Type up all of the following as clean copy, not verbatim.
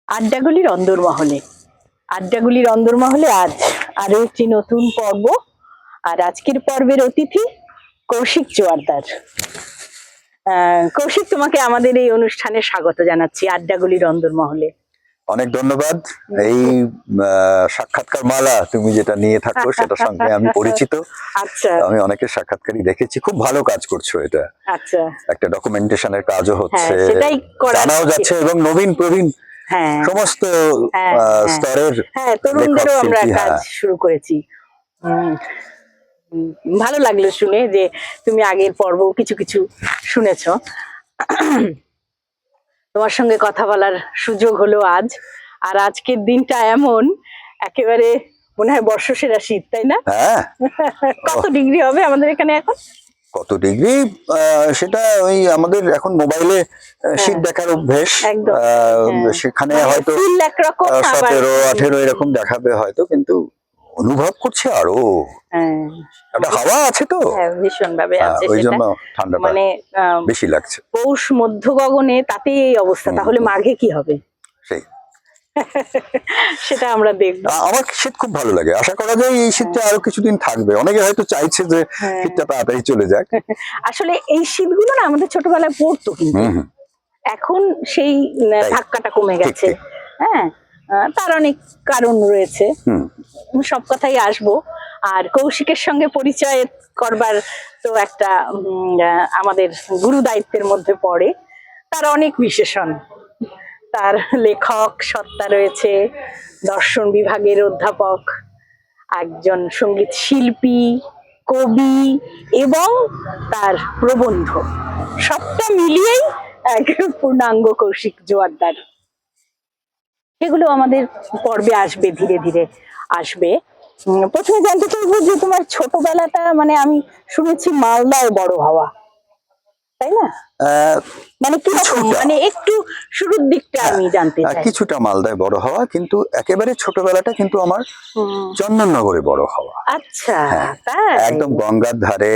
আড্ডাগুলির অন্দরমহলে আজ আরো একটি নতুন পর্ব। আর আজকের পর্বের অতিথি কৌশিক জোয়ারদার। কৌশিক, তোমাকে আমাদের এই অনুষ্ঠানে স্বাগত জানাচ্ছি আড্ডাগুলির অন্দরমহলে। অনেক ধন্যবাদ। এই সাক্ষাৎকার মালা তুমি যেটা নিয়ে থাকো সেটার সঙ্গে আমি পরিচিত। আচ্ছা, আমি অনেকের সাক্ষাৎকারই দেখেছি, খুব ভালো কাজ করছো। এটা আচ্ছা, একটা ডকুমেন্টেশনের কাজও হচ্ছে, সেটাই জানাও যাচ্ছে এবং নবীন প্রবীণ সমস্ত স্তরের তরুণদেরও আমরা কাজ শুরু করেছি। ভালো লাগলো শুনে যে তুমি আগের পর্ব কিছু কিছু শুনেছো। তোমার সঙ্গে কথা বলার সুযোগ হলো আজ। আর আজকের দিনটা এমন, একেবারে মনে হয় বর্ষসেরা শীত, তাই না? কত ডিগ্রি হবে আমাদের এখানে এখন? কত ডিগ্রি সেটা ওই আমাদের এখন মোবাইলে শীত দেখার অভ্যেস, সেখানে হয়তো 17-18 এরকম দেখাবে হয়তো, কিন্তু অনুভব করছে আরো একটা হাওয়া আছে, তো ভীষণ ভাবে আছে, ওই জন্য ঠান্ডাটা মানে বেশি লাগছে। পৌষ মধ্য গগনে তাতেই এই অবস্থা, তাহলে মাঘে কি হবে সেই সেটা আমরা দেখবো। আমার শীত খুব ভালো লাগে, আশা করা যায় এই শীতটা আরো কিছুদিন থাকবে। অনেকে হয়তো চাইছে যে শীতটা তাড়াতাড়ি চলে যাক। আসলে এই শীতগুলো না আমাদের ছোটবেলায় পড়তো, কিন্তু এখন সেই ধাক্কাটা কমে গেছে। তার অনেক কারণ রয়েছে, সব কথাই আসবো। আর কৌশিকের সঙ্গে পরিচয় করবার তো একটা আমাদের গুরু দায়িত্বের মধ্যে পড়ে। তার অনেক বিশেষণ, তার লেখক সত্তা রয়েছে, দর্শন বিভাগের অধ্যাপক, একজন সঙ্গীত শিল্পী, কবি এবং তার প্রবন্ধ, সবটা মিলিয়েই এক পূর্ণাঙ্গ কৌশিক জোয়ারদার। সেগুলো আমাদের পর্বে আসবে, ধীরে ধীরে আসবে। প্রথমে জানতে চাইবো যে তোমার ছোটবেলাটা, মানে আমি শুনেছি মালদায় বড় হওয়া, তাই না? মানে কি রকম, মানে একটু শুরুর দিকটা আমি জানতে চাই। কিছুটা মালদায় বড় হওয়া, কিন্তু একেবারে ছোটবেলাটা কিন্তু আমার চন্দননগরে বড় হওয়া। আচ্ছা, একদম গঙ্গার ধারে,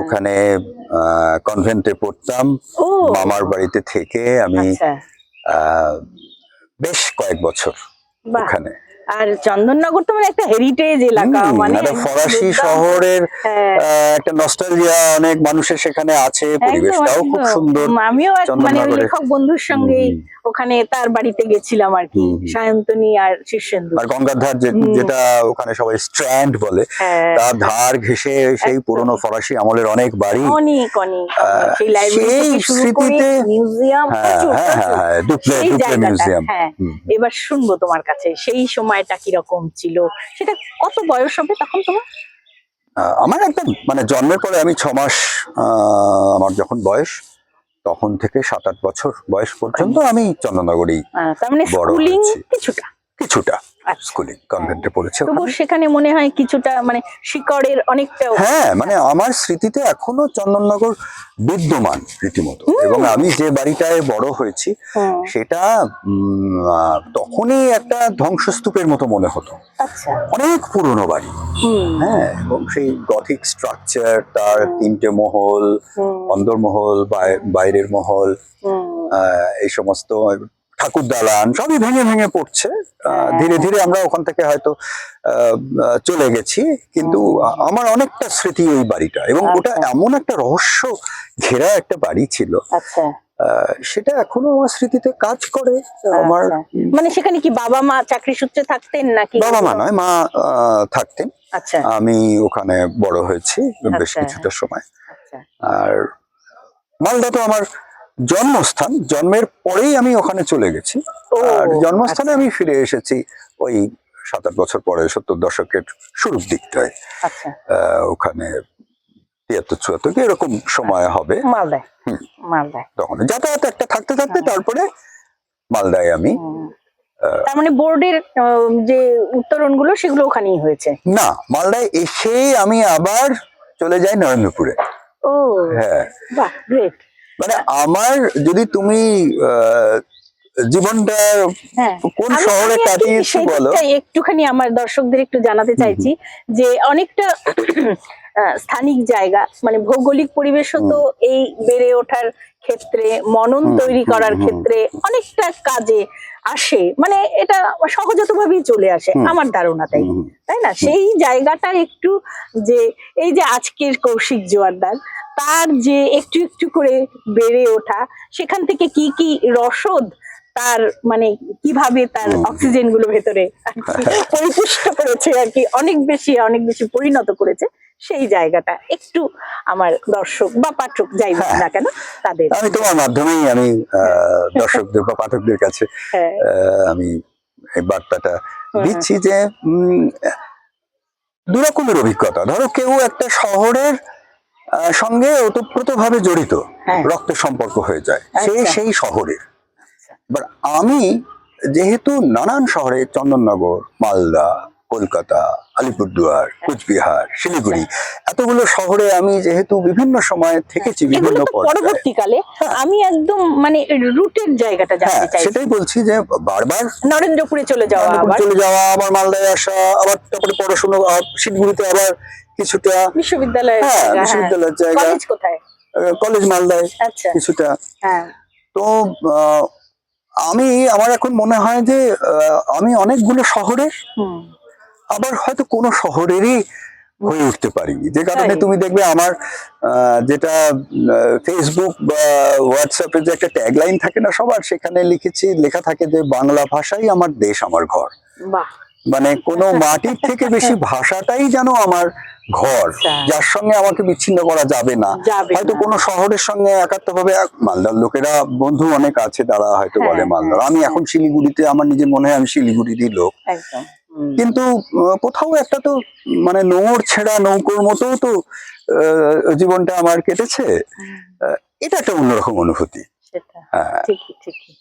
ওখানে কনভেন্টে পড়তাম। মামার বাড়িতে থেকে আমি বেশ কয়েক বছর ওখানে। আর চন্দননগর তো মানে একটা হেরিটেজ এলাকা, মানে ফরাসি শহরের একটা নস্টালজিয়া অনেক মানুষের সেখানে আছে, পরিবেশটাও খুব সুন্দর। আমিও মানে ওই লেখক বন্ধুর সঙ্গে ওখানে তার বাড়িতে গেছিলাম আর কি, সায়ন্তনী আর শীর্ষেন্দু। আর গঙ্গার ধার যেটা ওখানে সবাই স্ট্র্যান্ড বলে, তার ধার ঘেঁষে সেই পুরনো ফরাসি আমলের অনেক বাড়ি, অনেক সেই লাইব্রেরি থেকে শুরু করে মিউজিয়াম, মিউজিয়াম। এবার শুনবো তোমার কাছে সেই সময়টা কিরকম ছিল, সেটা কত বয়স হবে তখন তোমার? আমার একদম মানে জন্মের পরে আমি 6 মাস আমার যখন বয়স, তখন থেকে 7-8 বছর বয়স পর্যন্ত আমি চন্দননগরেই বড় হয়েছি। কিছুটা স্কুলিং কনভেন্টে পড়েছি, সেখানে মনে হয় কিছুটা মানে শিকড়ের অনেকটা। মানে আমার স্মৃতিতে এখনো চন্দননগর বিদ্যমান রীতিমতো। এবং আমি যে বাড়িটায় বড় হয়েছি সেটা তখনই একটা ধ্বংসস্তূপের মতো মনে হতো। অনেক পুরনো বাড়ি, এবং সেই গথিক স্ট্রাকচার, তার 3টে মহল, অন্দরমহল, বাইরের মহল, এই সমস্ত ঠাকুর দালান সবই ভেঙে ভেঙে পড়ছে। ধীরে ধীরে আমরা ওখান থেকে হয়তো চলে গেছি, কিন্তু আমার অনেকটা স্মৃতি ওই বাড়িটা। এবং ওটা এমন একটা রহস্য ঘেরা একটা বাড়ি ছিল, সেটা এখনো আমার স্মৃতিতে কাজ করে। আমার মানে সেখানে কি বাবা মা চাকরি সূত্রে থাকতেন নাকি? বাবা মা নয়, মা থাকতেন। আমি ওখানে বড় হয়েছি বেশ কিছুটা সময়। আর মালদা তো আমার জন্মস্থান, জন্মের পরেই আমি ওখানে চলে গেছি। আর জন্মস্থানে আমি ফিরে এসেছি ওই 7-8 বছর পরে, 70 দশকের শুরুর দিকটায়। ওখানে 73-74 এরকম সময় হবে মালদায়। তখন যাতায়াত একটা থাকতে থাকতে তারপরে মালদায় আমি। তার মানে বোর্ডের যে উত্তরণ গুলো সেগুলো ওখানেই হয়েছে? না, মালদায় এসে আমি আবার চলে যাই নরেন্দ্রপুরে। বাহ, গ্রেট। মানে আমার, যদি তুমি জীবনটা কোন শহরে কাটিয়েছি বলো, একটুখানি আমার দর্শকদের একটু জানাতে চাইছি যে অনেকটা স্থানিক জায়গা, মানে ভৌগোলিক পরিবেশও তো এই বেড়ে ওঠার ক্ষেত্রে, মনন তৈরি করার ক্ষেত্রে অনেকটা কাজে আসে, মানে এটা সহজাতভাবেই চলে আসে আমার ধারণা, তাই না? সেই জায়গাটা একটু, যে এই যে আজকের কৌশিক জোয়ারদার, তার যে একটু একটু করে বেড়ে ওঠা, সেখান থেকে কি কি রসদ তার, মানে কিভাবে তার অক্সিজেন গুলো ভেতরে আর কি পরিপুষ্ট করেছে আর কি, অনেক বেশি পরিণত করেছে, সেই জায়গাটা একটু আমার দর্শক বা পাঠক যাই হোক না কেন তাদের, আমি তোমার মাধ্যমেই আমি দর্শকদের বা পাঠকদের কাছে আমি এই বার্তাটা দিচ্ছি যে দু রকমের অভিজ্ঞতা। ধরো কেউ একটা শহরের সঙ্গে ওতপ্রোত ভাবে জড়িত, রক্ত সম্পর্ক হয়ে যায়, সেই শহরের। এবার আমি যেহেতু নানান শহরে, চন্দননগর, মালদা, কলকাতা, আলিপুরদুয়ার, কোচবিহার, শিলিগুড়ি, এতগুলো শহরে আমি যেহেতু বিভিন্ন সময় থেকেছি, বিভিন্ন পরবর্তীকালে আমি একদম মানে রুটের জায়গাটা জানতে চাই। সেটাই বলছি যে বারবার নরেন্দ্রপুরে চলে যাওয়া, আবার মালদায় আসা, আবার তারপরে পড়াশোনা, শিলিগুড়িতে আবার কিছুটা বিশ্ববিদ্যালয়ের জায়গা, কলেজ কোথায়? কলেজ মালদায় কিছুটা। তো আমার এখন মনে হয় যে আমি অনেকগুলো শহরের, আবার হয়তো কোনো শহরেরই হয়ে উঠতে পারিনি, যে কারণে তুমি দেখবে আমার যেটা ফেসবুক বা হোয়াটসঅ্যাপে যে একটা ট্যাগলাইন থাকে না সবার, সেখানে লেখা থাকে যে বাংলা ভাষাই আমার দেশ, আমার ঘর। মানে কোনো মাটির থেকে বেশি ভাষাটাই যেন আমার ঘর, যার সঙ্গে আমাকে বিচ্ছিন্ন করা যাবে না। হয়তো কোনো শহরের সঙ্গে একাত্মভাবে, মালদার লোকেরা বন্ধু অনেক আছে, তারা হয়তো বলে মালদার, আমি এখন শিলিগুড়িতে, আমার নিজের মনে হয় আমি শিলিগুড়িরই লোক, কিন্তু কোথাও একটা তো মানে নোঙর ছেঁড়া নৌকোর মতো তো জীবনটা আমার কেটেছে। এটা একটা অন্যরকম অনুভূতি। ঠিকই।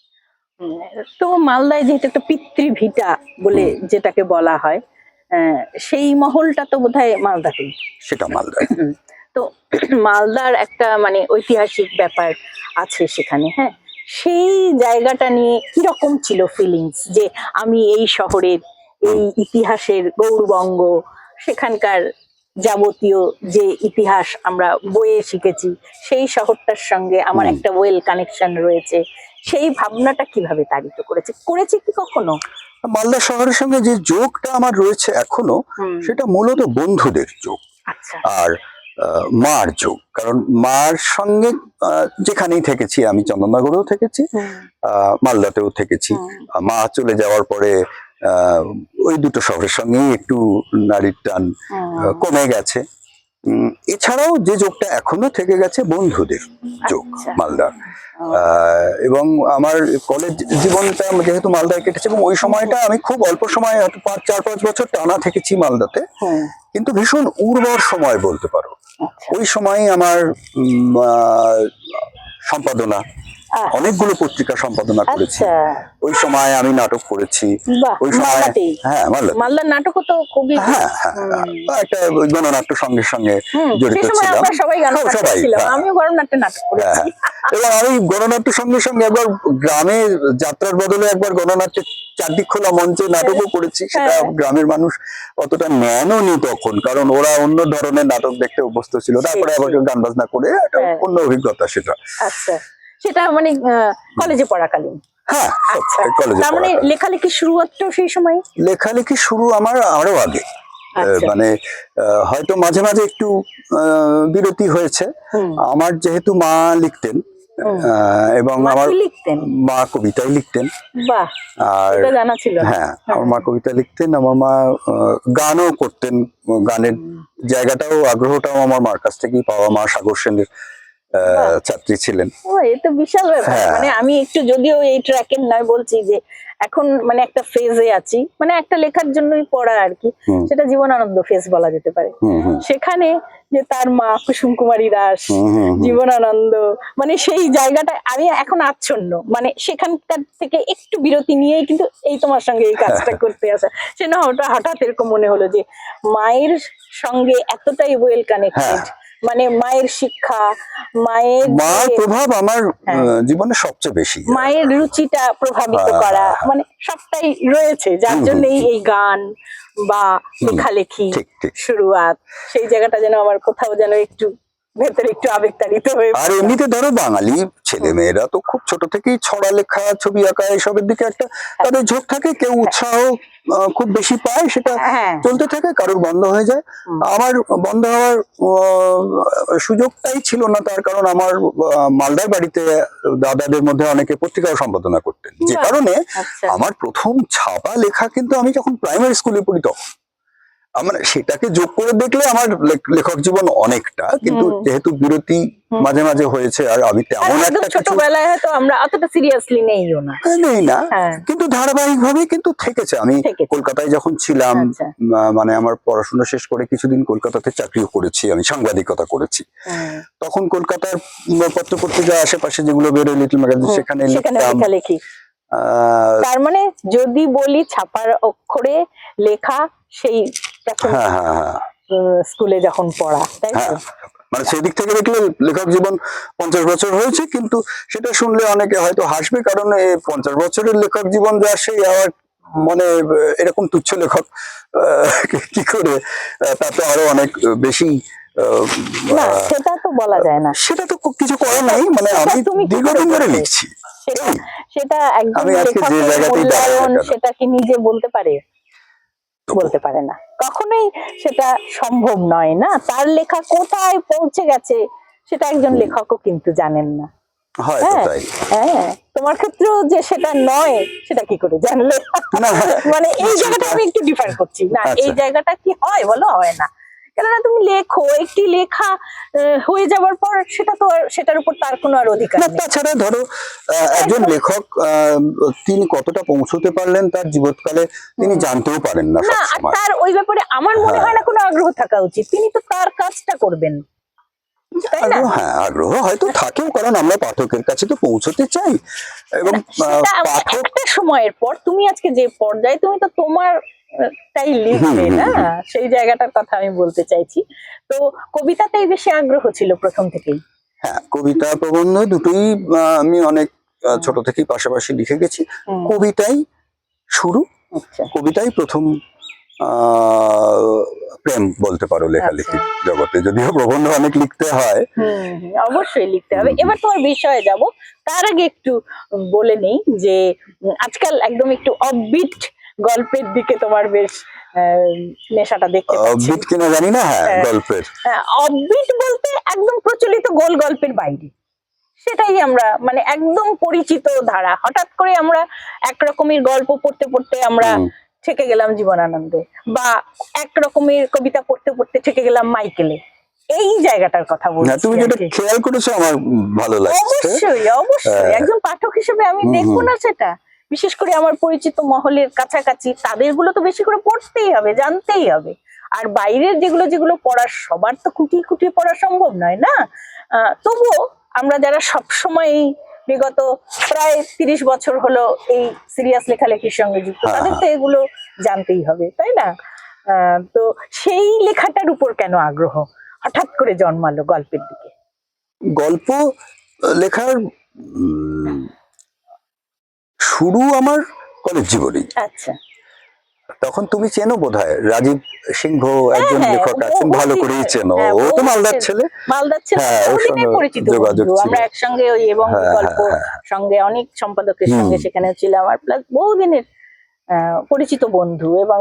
তো মালদায় যেহেতু একটা পিতৃভিটা বলে যেটাকে বলা হয়, সেই মহলটা তো বোধহয় মালদাতেই। সেটা মালদায়। তো মালদার একটা মানে ঐতিহাসিক ব্যাপার আছে সেখানে, হ্যাঁ, সেই জায়গাটা নিয়ে কিরকম ছিল ফিলিংস, যে আমি এই শহরের, এই ইতিহাসের গৌরবঙ্গ, সেখানকার যাবতীয় যে ইতিহাস আমরা বইয়ে শিখেছি, সেই শহরটার সঙ্গে আমার একটা ওয়েল কানেকশন রয়েছে, সেই ভাবনাটা কিভাবে তাড়িত করেছে কি কখনো? মালদা শহরের সঙ্গে যে যোগটা আমার রয়েছে এখনো, সেটা মূলত বন্ধুদের যোগ আর মার যোগ। কারণ মার সঙ্গে যেখানেই থেকেছি, আমি চন্দননগরেও থেকেছি, মালদাতেও থেকেছি। মা চলে যাওয়ার পরে ওই দুটো শহরের সঙ্গেই একটু নারীর টান কমে গেছে। এছাড়াও যে যোগটা এখনো থেকে গেছে বন্ধুদের যোগ মালদার। এবং আমার কলেজ জীবনটা যেহেতু মালদায় কেটেছে, এবং ওই সময়টা আমি খুব অল্প সময়, হয়তো 4-5 বছর টানা থেকেছি মালদাতে, কিন্তু ভীষণ উর্বর সময় বলতে পারো। ওই সময় আমার সম্পাদনা, অনেকগুলো পত্রিকা সম্পাদনা করেছি। ওই সময় আমি নাটক করেছি। ওই সময় মালদার নাটকও তো খুবই, একটা গণনাট্য সঙ্গের সঙ্গে জড়িত ছিলাম। আমিও গণনাট্যে নাটক করেছি। এবং আমি গণনাট্য সঙ্গে সঙ্গে একবার গ্রামে যাত্রার বদলে একবার গণনাট্যের চারদিক খোলা মঞ্চে নাটকও করেছি। সেটা গ্রামের মানুষ অতটা নেনও নি তখন, কারণ ওরা অন্য ধরনের নাটক দেখতে অভ্যস্ত ছিল। তারপরে আবার গান বাজনা করে একটা অন্য অভিজ্ঞতা সেটা। সেটা মানে কলেজে পড়াকালীন। তার মানে লেখালেখি শুরুটাও সেই সময়? লেখালেখি শুরু আমার আরো আগে, মানে হয়তো মাঝে মাঝে একটু বিরতি হয়েছে। আমার যেহেতু মা লিখতেন, এবং আমার মা কবিতাই লিখতেন। আর হ্যাঁ, আমার মা কবিতা লিখতেন, আমার মা গানও করতেন। গানের জায়গাটাও, আগ্রহটাও আমার মার কাছ থেকেই পাওয়া। মা সাগর সেনের ছাত্রী ছিলেন। এ তো বিশাল ব্যাপার। মানে আমি একটু, যদিও এই ট্র্যাকের নয়, বলছি যে এখন মানে একটা ফেজে আছি, মানে একটা লেখার জন্যই পড়া আর কি, সেটা জীবনানন্দ ফেজ বলা যেতে পারে। সেখানে যে তার মা কুসুম কুমারী দাস, জীবনানন্দ, মানে সেই জায়গাটা আমি এখন আচ্ছন্ন, মানে সেখানকার থেকে একটু বিরতি নিয়েই কিন্তু এই তোমার সঙ্গে এই কাজটা করতে আসা, সেটা হঠাৎ এরকম মনে হলো যে মায়ের সঙ্গে এতটাই ওয়েল কানেক্টেড, মানে মায়ের শিক্ষা, মায়ের মার যে- প্রভাব আমার হ্যাঁ। জীবনে সবচেয়ে বেশি। মায়ের রুচিটা প্রভাবিত হ্যাঁ, করা, হ্যাঁ, মানে সবটাই রয়েছে, যার জন্যই এই গান বা লেখালেখি ঠিক ঠিক। শুরুয়াত, সেই জায়গাটা যেন আমার কোথাও যেন একটু ভেতরে একটু আবেগতাড়িত হয়ে আর এমনিতে ধরো বাঙালি ছেলে মেয়েরা তো খুব ছোট থেকেই ছড়া লেখা, ছবি আঁকা এসবের দিকে একটা তাদের ঝোঁক থাকে, কেউ উৎসাহ খুব বেশি পায়, সেটা হ্যাঁ চলতে থাকে, কারোর বন্ধ হয়ে যায়। আমার বন্ধ হওয়ার সুযোগটাই ছিল না, তার কারণ আমার মালদার বাড়িতে দাদাদের মধ্যে অনেকে পত্রিকা সম্পাদনা করতেন, যে বাহ, কারণে আচ্ছা। আমার প্রথম ছাপা লেখা কিন্তু আমি যখন প্রাইমারি স্কুলে পড়ি তখন। আমার সেটাকে যোগ করে দেখলে আমার লেখক জীবন অনেকটা, কিন্তু যেহেতু বিরতি মাঝে মাঝে হয়েছে, আর আমি আর তেমন একদম একটা কিছু ছোটবেলায় হয়তো আমরা অতটা সিরিয়াসলি নেইও না। নেই না, হ্যাঁ। কিন্তু ধারাবাহিক ভাবে কিন্তু থেকেছে। আমি থেকেছে। কলকাতায় যখন ছিলাম, আচ্ছা। মানে আমার পড়াশোনা শেষ করে কিছুদিন কলকাতাতে চাকরিও করেছি, আমি সাংবাদিকতা করেছি। তখন কলকাতার পত্রপত্রিকা আশেপাশে যেগুলো বেরোয়, লিটল ম্যাগাজিন, সেখানে সেখানে লিখতাম। লেখালেখি, তার মানে যদি বলি ছাপার অক্ষরে লেখা, সেই প্রাথমিক হ্যাঁ হ্যাঁ হ্যাঁ স্কুলে যখন পড়া, তাই তো? হ্যাঁ, মানে সেদিক থেকে দেখলে লেখক জীবন 50 বছর হয়েছে, কিন্তু সেটা শুনলে অনেকে হয়তো হাসবে, কারণ এই 50 বছরের লেখক জীবন যা, সেই আবার মানে এরকম তুচ্ছ লেখক কি করে, তাতে আরো অনেক বেশি না, সেটা তো বলা যায় না। সেটা তো কিছু করার নাই, মানে সেটা আমি তুমি কি করে দীর্ঘদিন ধরে বলবে? লিখছি। সেটা একজন আমি আজকে যে লেখকের জায়গাতেই মূল্যায়ন, দাঁড়াই, সেটা কি নিজে বলতে পারে? বলতে পারে না, কখনোই সেটা সম্ভব নয় না। তার লেখা কোথায় পৌঁছে গেছে সেটা একজন লেখকও কিন্তু জানেন না। হয়তো তাই। হ্যাঁ, তোমার ক্ষেত্রেও যে সেটা নয়, সেটা কি করে জানলে? মানে এই জায়গাটা আমি একটু ডিফার করছি না, এই জায়গাটা কি হয় বলো, হয় না। কেননা তুমি লেখো, একটি লেখা হয়ে যাওয়ার পর সেটা তো সেটার উপর তার কোনো আর অধিকার নেই। তাছাড়া ধরো একজন লেখক তিনি কতটা পৌঁছতে পারলেন তার জীবৎকালে, তিনি জানতেও পারেন না না, আর সবসময়। তার ওই ব্যাপারে আমার মনে হয় না কোনো আগ্রহ থাকা উচিত, তিনি তো তার কাজটা করবেন, তাই না? হ্যাঁ, আগ্রহ হয়তো থাকেও, কারণ আমরা পাঠকের কাছে তো পৌঁছতে চাই, এবং সেটা পাঠক একটা সময়ের পর, তুমি আজকে যে পর্যায়ে, তুমি তো তোমার তাই লিখবে না, সেই জায়গাটার কথা আমি বলতে চাইছি। তো কবিতাতেই বেশি আগ্রহ ছিল প্রথম থেকেই? হ্যাঁ, কবিতা প্রবন্ধ দুটোই আমি অনেক ছোট থেকেই পাশাপাশি লিখে গেছি। কবিতাই শুরু, কবিতাই প্রথম প্রেম বলতে পারো লেখালেখি জগতে, যদিও প্রবন্ধ অনেক লিখতে হয়। অবশ্যই লিখতে হবে। এবার তোমার বিষয়ে যাব, তার আগে একটু বলে নেই যে আজকাল একদম একটু অফবিট গল্পের দিকে তোমার বেশ নেশাটা দেখতে পাচ্ছি। অফবিট কিনা জানি না, হ্যাঁ গল্পের। অফবিট বলতে একদম প্রচলিত গোল গল্পের বাইরে, সেটাই আমরা মানে একদম পরিচিত ধারা। হঠাৎ করে আমরা একরকমের গল্প পড়তে পড়তে আমরা ঠেকে গেলাম জীবনানন্দে, বা এক রকমের কবিতা পড়তে পড়তে ঠেকে গেলাম মাইকেলে, এই জায়গাটার কথা বলছি। তুমি যেটা খেয়াল করেছো আমার ভালো লাগছে। অবশ্যই অবশ্যই, একজন পাঠক হিসেবে আমি দেখবো না সেটা? বিশেষ করে আমার পরিচিত মহলের কাছাকাছি, তাদের গুলো তো বেশি করে পড়তেই হবে, জানতেই হবে। আর বাইরের যেগুলো যেগুলো পড়ার, সবার তো খুঁটিয়ে খুঁটিয়ে পড়া সম্ভব নয় না। তবুও আমরা যারা সবসময় বিগত প্রায় 30 বছর হলো এই সিরিয়াস লেখালেখির সঙ্গে যুক্ত, তাদের তো এগুলো জানতেই হবে, তাই না? তো সেই লেখাটার উপর কেন আগ্রহ হঠাৎ করে জন্মালো গল্পের দিকে? গল্প লেখার শুরু আমার কলেজ জীবনেই। আচ্ছা, তখন তুমি চেনো বোধহয় রাজীব সিংহ, একজন লেখক আছেন, ভালো করেই চেনো, ও তো মালদার ছেলে। মালদার ছেলে, বহুদিনের পরিচিত বন্ধু। আমরা একসঙ্গে ওই এবং গল্প সঙ্গে অনেক সম্পাদকের সঙ্গে সেখানে ছিলাম, আর প্লাস বহুদিনের পরিচিত বন্ধু এবং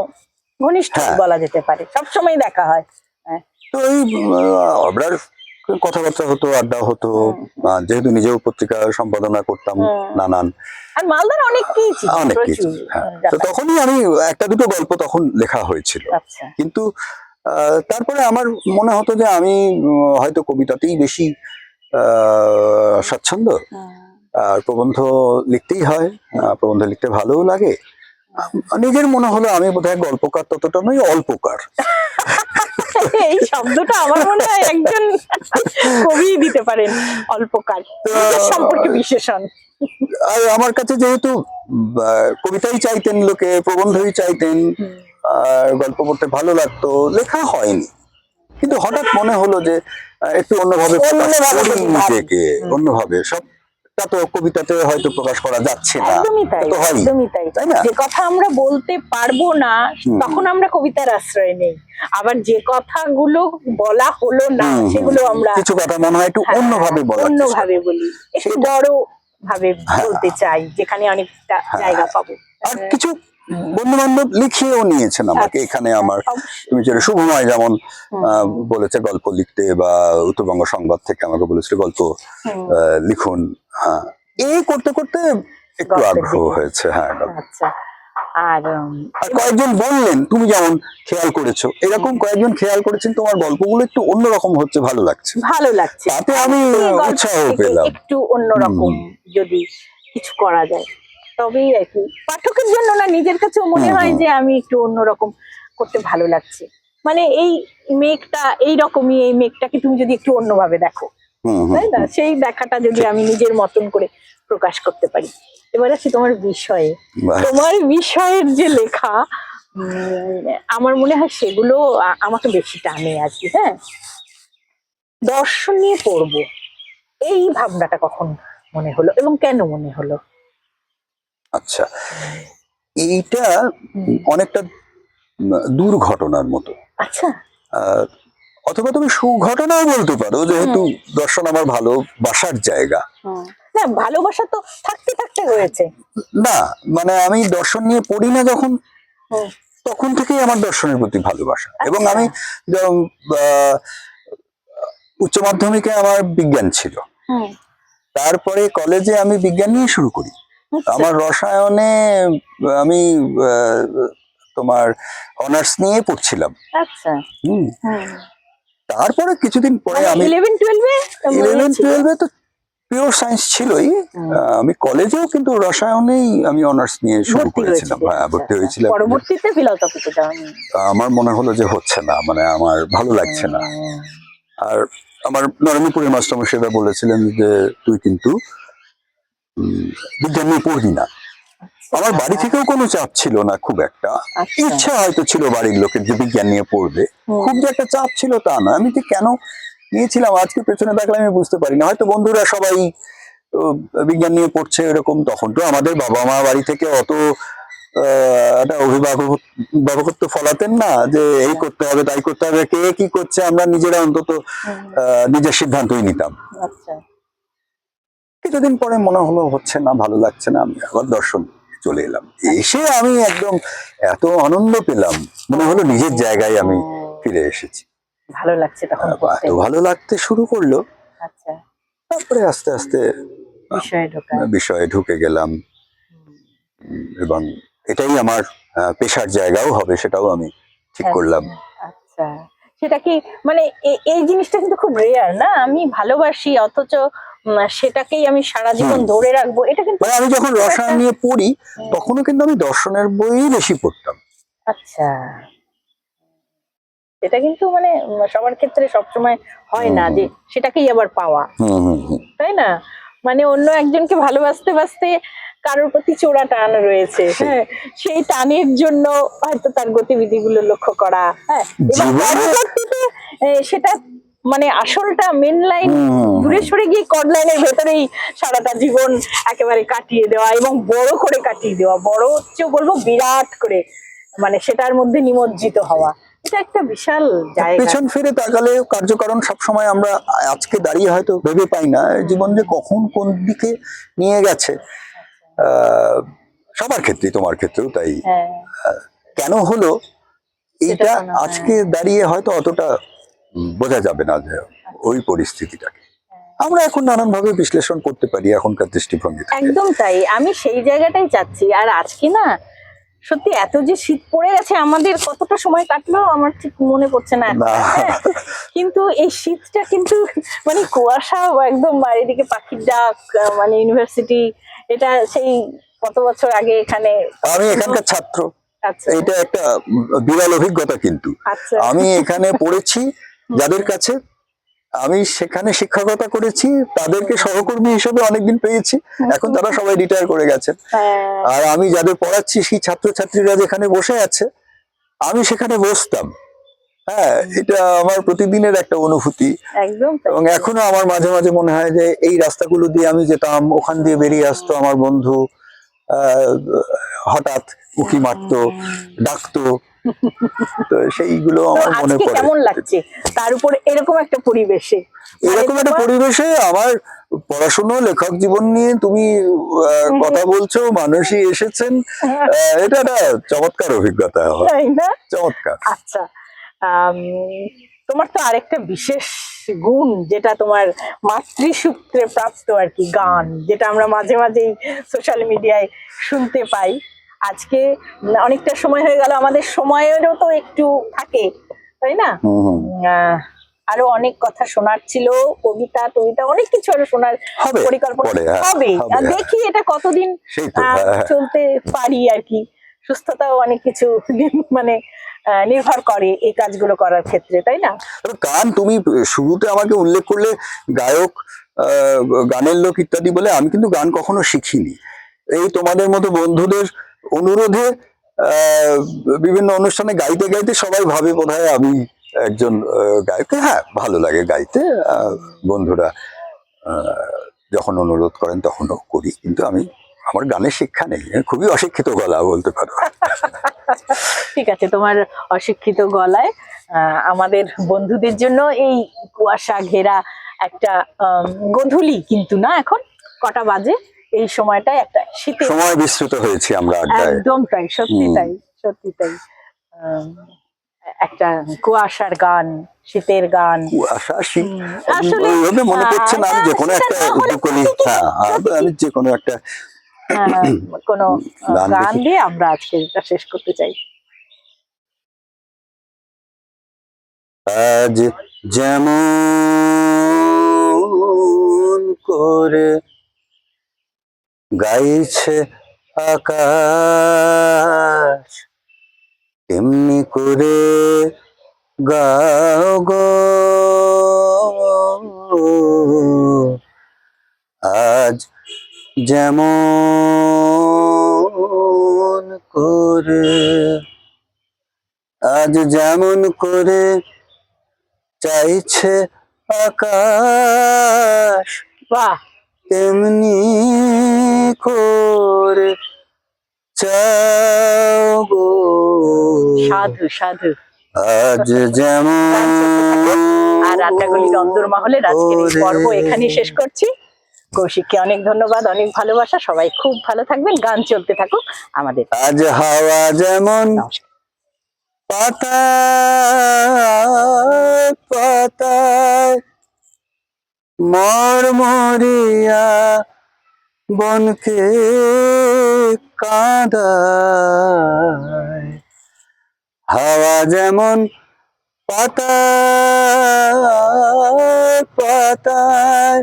ঘনিষ্ঠ বলা যেতে পারে, সবসময় দেখা হয়। তো এই আমরা কথাবার্তা হতো, আড্ডা হতো, যেহেতু নিজেও পত্রিকা সম্পাদনা করতাম নানান, আর মালদার অনেক কিছু, অনেক কিছু। তো তখনই আমি একটা দুটো গল্প তখন লেখা হয়েছিল, কিন্তু তারপরে আমার মনে হতো যে আমি হয়তো কবিতাতেই বেশি স্বাচ্ছন্দ্য, আর প্রবন্ধ লিখতেই হয়, প্রবন্ধ লিখতে ভালোও লাগে। নিজের মনে হলো আমি বোধহয় গল্পকার ততটা নই, অল্পকার। এই শব্দটা আমার মনে হয় একজন কবি দিতে পারেন, অল্পকার সম্পর্কে বিশেষণ। আর আমার কাছে যেহেতু কবিতাই চাইতেন লোকে, প্রবন্ধই চাইতেন, আর গল্প পড়তে ভালো লাগতো, লেখা হয়নি। কিন্তু হঠাৎ মনে হলো যে একটু অন্যভাবে প্রকাশ অন্যভাবে করি যদি ভাবি। নিজেকে, অন্যভাবে সবটা তো কবিতাতে হয়তো প্রকাশ করা যাচ্ছে না, একদমই তাই, তো হয়ই, একদমই তাই। তাই না? যে কথা আমরা বলতে পারবো না তখন আমরা কবিতার আশ্রয় নেই, আবার যে কথাগুলো বলা হলো না সেগুলো আমরা কিছু কথা মনে হয় একটু হ্যাঁ, অন্যভাবে বলার চেষ্টা অন্যভাবে করি। বলি, একটু সেটা- বড় ভাবে বলতে চাই, যেখানে অনেকটা জায়গা পাবো। আর কিছু বন্ধু বান্ধব লিখিয়েও নিয়েছেন আমাকে, আচ্ছা, এখানে আমার অবশ্যই। তুমি যেটা শুভময় যেমন বলেছে গল্প লিখতে, বা উত্তরবঙ্গ সংবাদ থেকে আমাকে বলেছিল গল্প লিখুন। হ্যাঁ, এই করতে করতে একটু গল্পের আগ্রহ দিকে। হয়েছে। হ্যাঁ, আচ্ছা, আর আর কয়েকজন বললেন, তুমি যেমন খেয়াল করেছো, এরকম কয়েকজন খেয়াল করেছেন তোমার গল্পগুলো একটু অন্যরকম হচ্ছে, ভালো লাগছে, ভালো লাগছে, তাতে আমি এই গল্প উৎসাহ থেকে পেলাম। একটু অন্যরকম যদি কিছু করা যায় তবেই আর কি, পাঠকের জন্য না, নিজের কাছেও মনে হয় যে আমি একটু অন্যরকম করতে ভালো লাগছে। মানে এই মেঘটা এইরকমই, এই মেঘটাকে তুমি যদি একটু অন্যভাবে দেখো, তাই না, সেই দেখাটা যদি আমি নিজের মতন করে প্রকাশ করতে পারি। এবার আসি তোমার বিষয়ে, তোমার বিষয়ের যে লেখা, আমার মনে হয় সেগুলো আমাকে বেশি টানে আর কি। হ্যাঁ, দর্শন নিয়ে পড়বো, এই ভাবনাটা কখন মনে হলো এবং কেন মনে হলো? আচ্ছা, এইটা অনেকটা দুর্ঘটনার মতো। আচ্ছা, আহ, অথবা তুমি সুঘটনাও বলতে পারো, যেহেতু দর্শন আমার ভালোবাসার জায়গা। না, ভালোবাসা তো থাকতে থাকতে হয়েছে। না, মানে আমি দর্শন নিয়ে পড়ি না যখন, হুম, তখন থেকেই আমার দর্শনের প্রতি ভালোবাসা। এবং আচ্ছা। আমি যখন, আহ, উচ্চ মাধ্যমিকে আমার বিজ্ঞান ছিল, হুম, তারপরে কলেজে আমি বিজ্ঞান নিয়ে শুরু করি। আচ্ছা, আমার রসায়নে আমি আহ, তোমার অনার্স নিয়ে পড়ছিলাম। আচ্ছা। হুম, হুম, তারপরে কিছুদিন পরে মানে আমি 11-12 ইলেভেন টুয়েলভে তো পিওর সায়েন্স ছিলই। আমি কলেজেও কিন্তু রসায়নেই আমি অনার্স নিয়ে শুরু ভর্তি করেছিলাম। হয়েছিল। হ্যাঁ, ভর্তি হয়েছিলাম। পরবর্তীতে ফিলোসফিতে যাওনি? আমার মনে হলো যে হচ্ছে না, মানে আমার ভালো লাগছে না। আর আমার নরমীপুরের মাস্টারমশাইরা বলেছিলেন যে তুই কিন্তু বিজ্ঞান নিয়ে পড়বি না। আমার বাড়ি থেকেও কোনো চাপ ছিল না খুব একটা, আচ্ছা। ইচ্ছা হয়তো ছিল বাড়ির লোকের যে বিজ্ঞান নিয়ে পড়বে, খুব যে একটা চাপ ছিল তা না। আমি ঠিক কেন নিয়েছিলাম আজকে পেছনে দেখলে আমি বুঝতে পারি না। হয়তো বন্ধুরা সবাই বিজ্ঞান নিয়ে পড়ছে এরকম, তখন তো আমাদের বাবা মা বাড়ি থেকে অত একটা অভিভাবকত্ব ফলাতেন না যে এই করতে হবে তাই করতে হবে, কে কি করছে, আমরা নিজেরা অন্তত নিজের সিদ্ধান্তই নিতাম। আচ্ছা, কিছুদিন পরে মনে হলো হচ্ছে না, ভালো লাগছে না, আমি আবার দর্শন চলে এলাম। এসে আমি একদম এত আনন্দ পেলাম, মনে হলো নিজের জায়গায় আমি ফিরে এসেছি। ভালো লাগছে তখন পড়তে। এত ভালো লাগতে শুরু করলো। আচ্ছা, তারপরে আস্তে আস্তে বিষয়ে ঢোকা। বিষয়ে ঢুকে গেলাম, এবং এটাই আমার পেশার জায়গাও হবে, সেটাও আমি ঠিক করলাম। আচ্ছা, সেটা কি মানে এই জিনিসটা কিন্তু খুব রেয়ার না, আমি ভালোবাসি অথচ সেটাকেই আমি সারা জীবন ধরে রাখবো, এটা কিন্তু মানে আমি যখন রসায়ন নিয়ে পড়ি তখনও কিন্তু আমি দর্শনের বই বেশি পড়তাম। আচ্ছা, এটা কিন্তু মানে সবার ক্ষেত্রে সবসময় হয় না যে সেটাকেই আবার পাওয়া, তাই না? মানে অন্য একজনকে ভালোবাসতে বাসতে কারোর প্রতি চোরা টান রয়েছে, হ্যাঁ, সেই টানের জন্য হয়তো তার গতিবিধিগুলো লক্ষ্য করা, হ্যাঁ, এবং পরবর্তীতে সেটা মানে আসলটা মেন লাইন দূরে সরে গিয়ে কড লাইনের ভেতরেই সারাটা জীবন একেবারে কাটিয়ে দেওয়া, এবং বড় করে কাটিয়ে দেওয়া, বড় হচ্ছে বলবো বিরাট করে, মানে সেটার মধ্যে নিমজ্জিত হওয়া, এটা একটা বিশাল জায়গা। পেছন ফিরে তাকালে কার্যকারণ সবসময় আমরা আজকে দাঁড়িয়ে হয়তো ভেবে পাই না জীবন যে কখন কোন দিকে নিয়ে গেছে। সবার ক্ষেত্রে, তোমার ক্ষেত্রেও তাই। কেন হলো এইটা আজকে দাঁড়িয়ে হয়তো অতটা বোঝা যাবে না যে ওই পরিস্থিতিটাকে আমরা এখন নানান ভাবে বিশ্লেষণ করতে পারি এখনকার দৃষ্টিভঙ্গি থেকে। একদম তাই, আমি সেই জায়গাটাই চাচ্ছি। আর আজকে না সত্যি এত যে শীত পড়ে গেছে, আমাদের কতটা সময় কাটলো আমার ঠিক মনে পড়ছে না এখন, হ্যাঁ, কিন্তু এই শীতটা কিন্তু মানে কুয়াশা একদম, এদিকে পাখির ডাক, মানে ইউনিভার্সিটি, এটা সেই কত বছর আগে এখানে, আমি এখানকার ছাত্র। আচ্ছা, এটা একটা বিরল অভিজ্ঞতা কিন্তু। আচ্ছা, আমি এখানে পড়েছি যাদের কাছে, আমি সেখানে শিক্ষকতা করেছি, তাদেরকে সহকর্মী হিসেবে অনেকদিন পেয়েছি, এখন তারা সবাই রিটায়ার করে গেছেন। আর আমি যাদের পড়াচ্ছি সেই ছাত্রছাত্রীরা যেখানে বসে আছে আমি সেখানে বসতাম, হ্যাঁ, এটা আমার প্রতিদিনের একটা অনুভূতি। একদম তাই। এবং এখনো আমার মাঝে মাঝে মনে হয় যে এই রাস্তাগুলো দিয়ে আমি যেতাম, ওখান দিয়ে বেরিয়ে আসতো আমার বন্ধু, আহ, হঠাৎ উঁকি মারতো, ডাকতো, তো সেইগুলো তো আমার মনে আজকে পড়ে। কেমন লাগছে তার উপর এরকম একটা পরিবেশে? এরকম একটা পরিবেশে আমার পড়াশুনো, লেখক জীবন নিয়ে তুমি কথা বলছো, মানুষই এসেছেন, এটা একটা চমৎকার অভিজ্ঞতা আমার। তাই না? চমৎকার। আচ্ছা, আম, তোমার তো আরেকটা বিশেষ গুণ, যেটা তোমার মাতৃসূত্রে প্রাপ্ত আর কি, গান, যেটা আমরা মাঝে মাঝেই সোশ্যাল মিডিয়ায় শুনতে পাই। আজকে অনেকটা সময় হয়ে গেল, আমাদের সময়েরও তো একটু থাকে, তাই না? হুম হুম। আরো অনেক কথা শোনার ছিল, কবিতা টবিতা অনেক কিছু আরো শোনার হবে পরিকল্পনা পরে, হ্যাঁ, হবে। হবে, হ্যাঁ। দেখি এটা কতদিন সেই তো, হ্যাঁ। চলতে পারি আর কি। সুস্থতাও অনেক কিছু মানে নির্ভর করে এই কাজগুলো করার ক্ষেত্রে, তাই না? তবে গান তুমি শুরুতে আমাকে উল্লেখ করলে, গায়ক, গানের লোক ইত্যাদি বলে, আমি কিন্তু গান কখনো শিখিনি। এই তোমাদের মতো বন্ধুদের অনুরোধে বিভিন্ন অনুষ্ঠানে গাইতে গাইতে সবাই ভাবে বোধহয় আমি একজন গায়ক। হ্যাঁ, ভালো লাগে গাইতে, বন্ধুরা যখন অনুরোধ করেন তখনও করি, কিন্তু আমার গানের শিক্ষা নেই, খুবই অশিক্ষিত গলা বলতে পারো। ঠিক আছে, তোমার অশিক্ষিত গলায় আমাদের বন্ধুদের জন্য এই কুয়াশা ঘেরা একটা গোধূলি, কিন্তু না, এখন কটা বাজে, এই সময়টায় একটা শীতের সময় বিস্তৃত হয়েছি আমরা আড্ডায়। একদম তাই, সত্যি তাই, সত্যি তাই। আম, একটা কুয়াশার গান, শীতের গান। কুয়াশা, শীত, আসলে ওইভাবে মনে পড়ছে না। আমি যে কোনো সেটা একটা না হলে উপকূলি, হ্যাঁ, আমি যে কোনো একটা কোনো গান গান দেখি। দিয়ে আমরা আজকে এটা শেষ করতে চাই। আজ যেমন করে গাইছে আকাশ, তেমনি করে গাও গো, আজ যেমন করে, আজ যেমন করে চাইছে আকাশ, বাহ, তেমনি করে চাও গো, সাধু সাধু। আজ যেমন। আর রান্নাগুলির অন্দরমহলের আজকের এই পর্ব এখানেই শেষ করছি। কৌশিককে অনেক ধন্যবাদ, অনেক ভালোবাসা, সবাই খুব ভালো থাকবেন, গান চলতে থাকুক আমাদের। আজ হাওয়া যেমন পাতায় পাতায় মরমরিয়া বনকে কাঁদায়, হাওয়া যেমন পাতায় পাতায়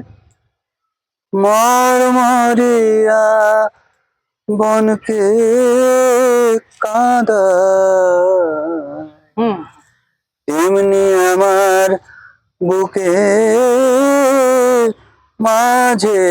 মরমরিয়া বনকে কাঁদায়, হুম, তেমনি আমার বুকে মাঝে